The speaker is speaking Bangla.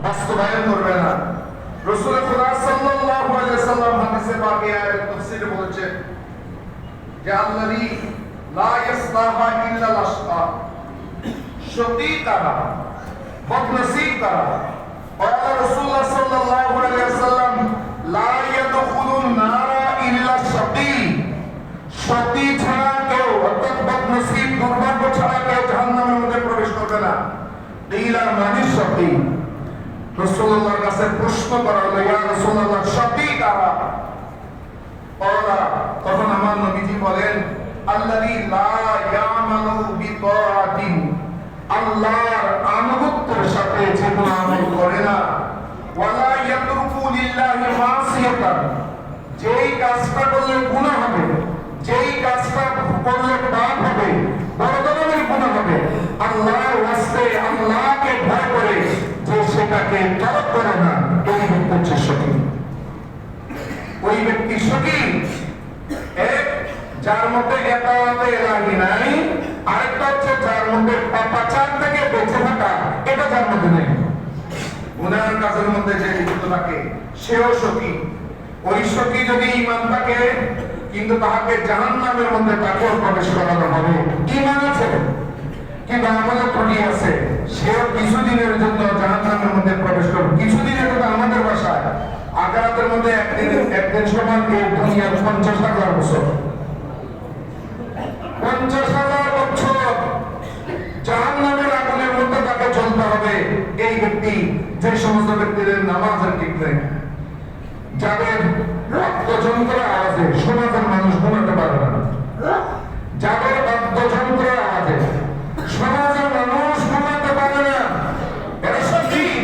বাস্তবায়ন করবে না। রাসূল খুদা সাল্লাল্লাহু আলাইহি সাল্লাম হাদিসে পাকে আয়াত তাফসীরে বলেছেন যে আল্লাযী লা ইয়াসলাহা ইল্লা আল-আশকা, শকী তারা, বদনসিব তারা। قال رسول الله صلى الله عليه وسلم لا يدخل النار الا الشقي, শকী ছাড়া কেউ অর্থাৎ বদনসিব দুর্ভাগ্য ছাড়া কেউ জাহান্নামের মধ্যে প্রবেশ করবে না। কিলা মানিশ শকী, রাসূলুল্লাহর কাছে প্রশ্ন করা হলো, ইয়া রাসূলুল্লাহ শকী কারা? তখন আমার নবীজি বলেন আল্লাযী লা ইয়ামালু বিতাআতিন, আল্লাহর আনুগত্যের সাথে যে কোনো আমল করে না, ওয়ালা ইয়াতরুকু লিল্লাহি মাসিয়াতান, যেই কাজটা করলে গুনাহ হবে, যেই কাজটা করলে পাপ হবে, বড় ধরনের গুনাহ হবে, আল্লাহর ওয়াস্তে আল্লাহকে ভয় করে যে সেটাকে তরক করে না, এই ব্যক্তি হচ্ছে শকী। ওই ব্যক্তি শকী এক, যার মধ্যে এতাওয়াতে ইলাহি নাই, আরেকটা হচ্ছে যার মধ্যে পাপাচার থেকে বেঁচে থাকা, এটা যার মধ্যে নেই। গুনাহের কাজের মধ্যে যে লিপ্ত থাকে সেও শকী। ওই শকী যদি ঈমান থাকে কিন্তু তাহাকে জাহান্নামের মধ্যে তাকেও প্রবেশ করানো হবে। ঈমান আছে কিন্তু আমলে ত্রুটি আছে, সেও কিছুদিনের জন্য জাহান্নামের মধ্যে প্রবেশ করবে। কিছুদিনের জন্য আমাদের ভাষায় আখিরাতের মধ্যে একদিন সমান দুনিয়ার 50,000 বছর, 50,000 বছর জাহান্নামের আগুনের মধ্যে তাকে চলতে হবে। এই ব্যক্তি, যে সমস্ত ব্যক্তিদের নামাজের ঠিক নেই, যাদের বাদ্যযন্ত্রের আওয়াজে সমাজের মানুষ ঘুমাতে পারে না, যাদের বাদ্যযন্ত্রের আওয়াজে সমাজের মানুষ ঘুমাতে